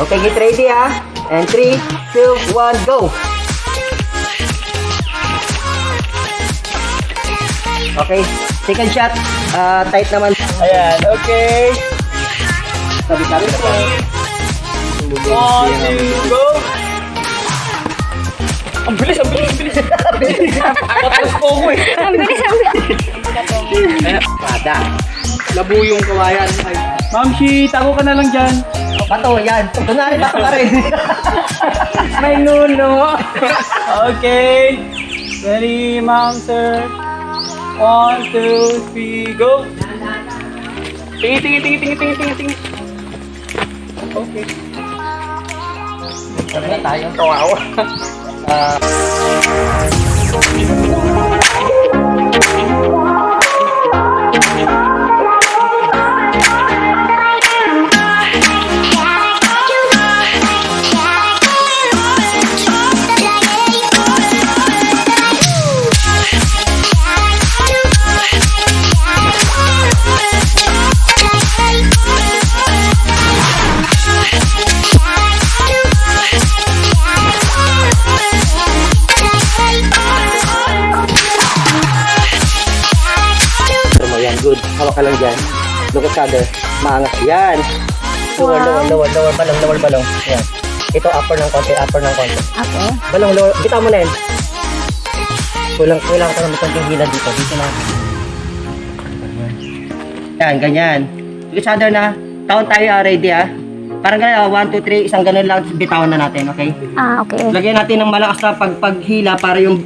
Okay, get ready ha. And 3, 2, 1, go! Okay, second shot. Tight naman. Ayan, okay. Sabi-sabi na po. 1, 2, go! Ang bilis, ang bilis, ang bilis. Tapos po ko eh. Ang bilis. Ayan, Pada. labo yung kawayan. Ma'am Shi, tago ka na lang dyan. Bato, yan. Kunwari, bato ka rin. May nuno. Okay. Ready, ma'am, sir. 1, 2, 3, go. Tingin. Okay. Sabi na tayo. Kawawa. Yan, good. Hawak ka lang dyan. Look at other. Maangas. Yan. Lower, balong. Yan. Ito, upper ng konti. Okay. Balong, lower. Bitaw mo na yan. Kulang ka naman konting hila dito. Dito na. Yan, ganyan. Look at other na. Taon tayo ready ha. Parang ganyan, 1, 2, 3, isang ganun lang, bitawan na natin, okay? Okay. Lagyan natin ng malakas na paghila para yung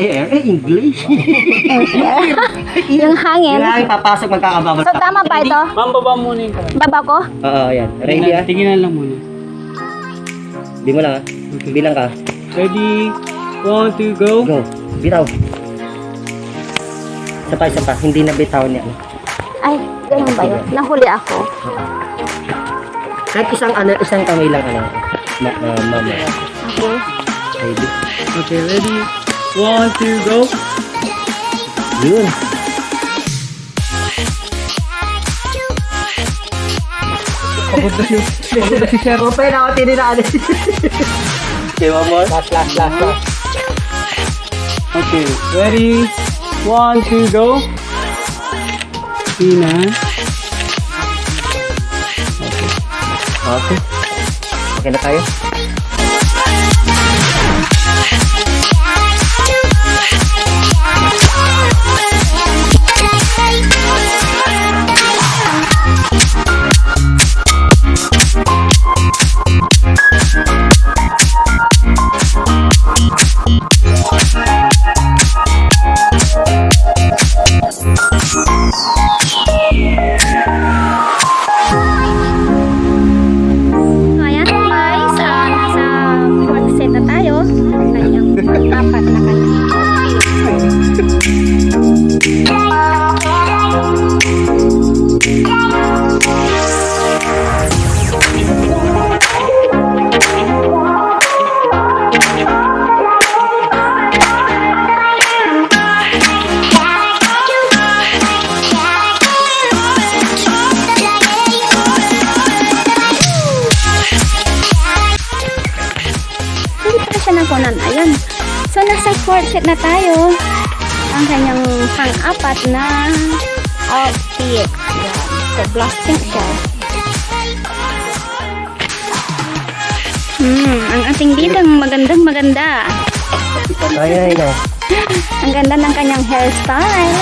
air, English. Yung hangin. Yung hangin papasok, magkakababas. So, tama ba ito? Ma'am, baba muna yung kamay. Baba ko? Oo, yan. Ready ah? Tinginan lang muna. Di mo lang ah. Bilang ka. Ready, 1, 2, go. Go. Bitaw. Isa pa. Hindi na bitaw niya. Ay, ganun ba yun? Nahuli ako. Kahit isang kamay lang mama. Okay. Ready? Okay, ready, 1, 2, go. Yun. Pagod na si Sir. Open na ako, tininaan. Okay, one more. Last. Okay, ready, 1, 2, go. Tina. Okay. Okay na tayo. Ayan guys, nasa fourth set na tayo. Kanyang apat na kanya. Kunan. Ayun. So, nasa fourth set na tayo. Ang kanyang pang-apat na outfit. Yan. So, blasting siya. Ang ating bidang maganda. Ay. Ang ganda ng kanyang hairstyle.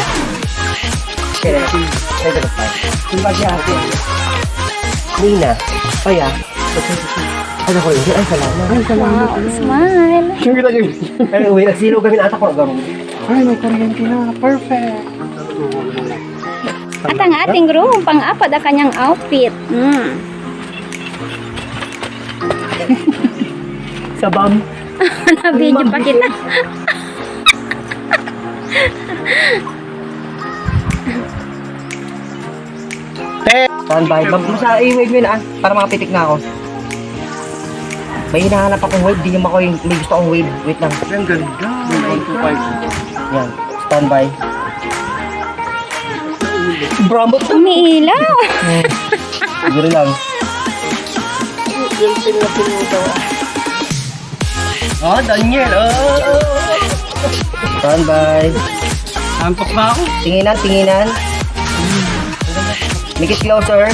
Okay. Ready na tayo. Nina. Kaya. Ano ko yun? Ay, salamat. Ay, Wow, smile. Ay, uwi. Nagsilo kami na ata ko. Ay, may kuryente na. Perfect. At ang ating room, pang-apat ang kanyang outfit. Sabam. Na-video pa kita. Standby. Wait mo na para makapitik na ako. May hinahanap akong wave. Di naman ako yung may gusto akong wave. Wait lang. Ang ganda. 125. Yan. Standby. Brambot. Umiilaw. Siguro lang. Yung pinapinito. Oh, Daniel. Oh. Standby. Antok na ako. Tinginan. Make it closer.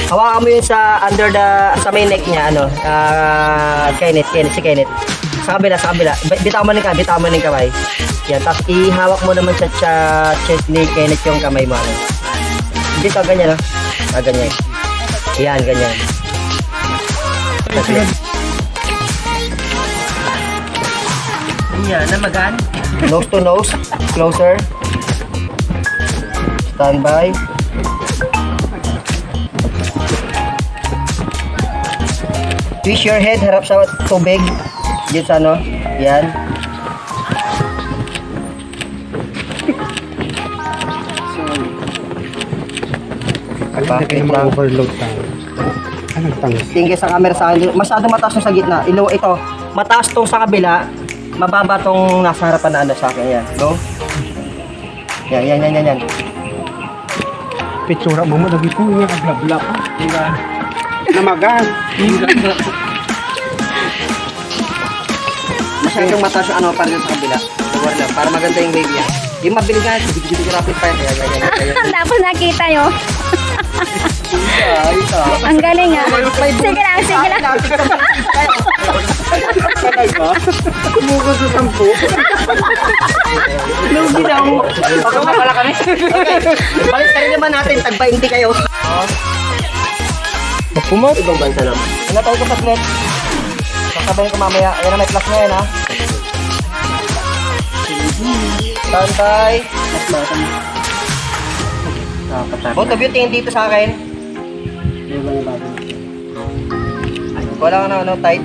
Hawakan mo yun sa under sa may neck niya, ano. Si Kenneth. Sa kabila. Bitaw mo ng kamay. Yan, tapos ihawak mo naman sa chest ni Kenneth yung kamay mo, ano. Hindi ka ganyan, no? Ganyan. Yan, ganyan. Yan, namagan. Nose to nose. Closer. Standby. Twist your head, harap sa tubig. Dito sa ano. Yan. Bakit lang? Overload tayo. Anong tangis? Tingin sa camera sa akin. Masyado mataas yung sa gitna. Ito. Mataas tong sa kabila. Mababa tong nasa harapan na ano sa akin. Yan. Go. Yan. Pitsura mo mo. Lagi ko nga kablabla pa. Namagan. Masyadong mataas yung ano para dun sa kabila. Lower lang. Para maganda yung wave niya. Yung mabilis nga. Dito rapid fire. Yan. Tapos nakita nyo. Ay, Ang galing ah. Sige lang. Kumuha sa sampo. Lugi daw. Pagkama pala kami. Okay. Balik ka rin naman natin. Tagba-inti kayo. Pumat. Ibang bansa naman. Ano tayo sa paslet? Sasabayin ko mamaya. Ayan na may plus na yan, ha? Tantay. Both of you tingin dito sa akin. Wala ka na tight.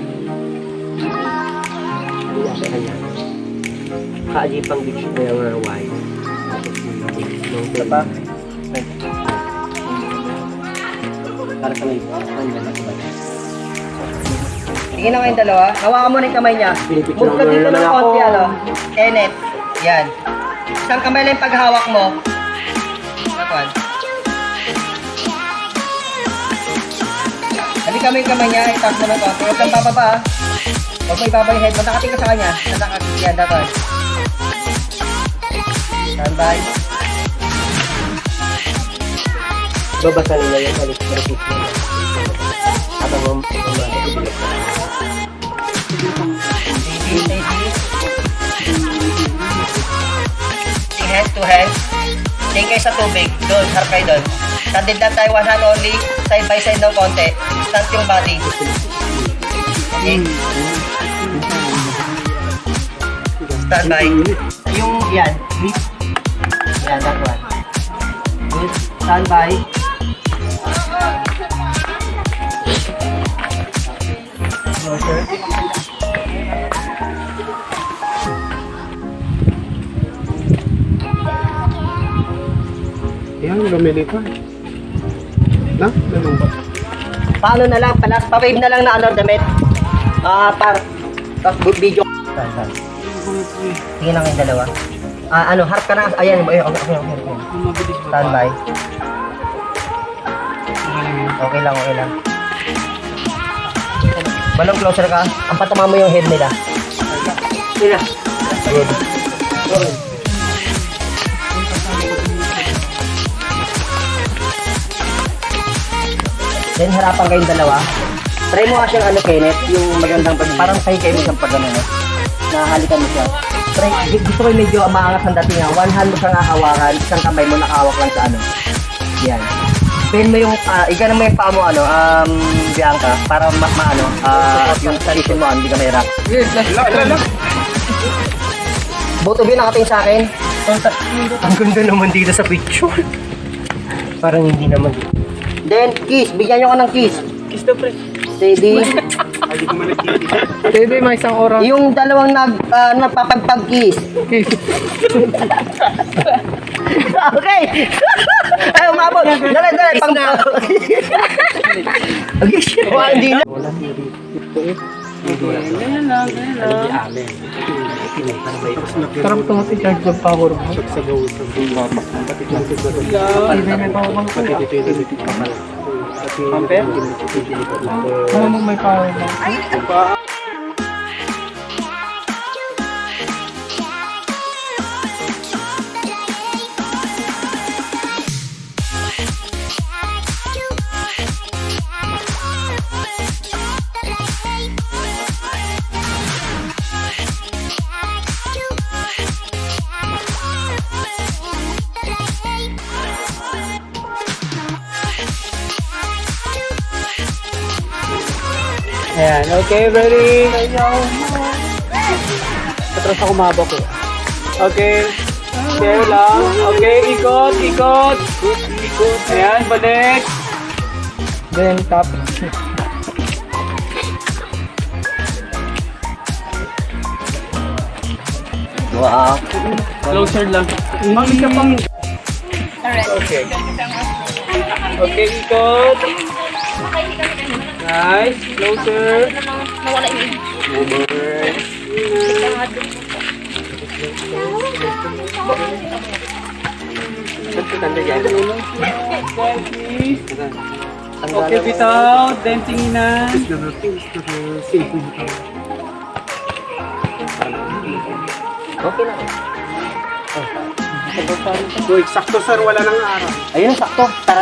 Kaajipang beach na yung wine. Ito pa. Para sa may tingin na kayong dalawa. Hawakan mo na yung kamay niya. Move ka dito ng konti, ano. Kenneth. Yan. Isang kamay lang yung paghawak mo. Nakwan. Halika mo yung kamay niya. Itaas mo ng konti. Huwag kang bababa, ha. Huwag mo ibaba yung head mo. Nakating ka sa kanya. Yan, dapat. Standby. Babasa nila yung halit. Habang mo. Head to head. Tingin kayo sa tubig. Doon, harap kayo doon. Tandid lang tayo, one hand only. Side by side ng konti. Stand yung body. Okay. Stand by. Yung yan. Yan, that one. Good. Stand by. Closer. Yan, lumilipad. Na? Ganun ba? Paano na lang, pa-wave na lang na ano, damit. Tapos video. Tingin lang yung dalawa. Harap ka na. Ayan, okay. Standby. Okay lang. Balong closer ka. Ang patama mo yung head nila. Good. Then harapan kayong dalawa. Try mo nga siyang Kenneth, yung magandang parang kayo kayo isang pag-ano, nakahalikan mo siya. Try, gusto ko yung medyo maangas ang dating nga. One hand mo siyang hahawakan, isang kamay mo nakahawak lang sa ano. Yan. bend mo yung, igana mo yung paa mo, Bianca, para maano, yung tradition mo, hindi ka mahirap. Both of you nakatingin sa akin. Ang ganda naman dito sa picture. Parang hindi naman. Then, kiss. Bigyan nyo ko ng kiss. Kiss the pre. Steady. Pwede, may isang oras. Yung dalawang nagpapagpag-kiss. Okay. Ay, umabot. Dali. Pang... Okay, shit. Hindi na. Ganyan lang. Sarap ito nga si Charge ng power mo. Ampere? Ano may power mo? Ayan, okay, ready? Patras ako mabak ko. Okay. Share lang. Okay, ikot. Ayan, balik. Then, tap. Wow. Closer lang. Ma'am, isa pang... Okay. Okay, ikot. Nice. Closer. Over. Okay, bitaw. Dancing na. Okay na. Uy, sakto sir, wala nang araw. Ayun, sakto. Tara.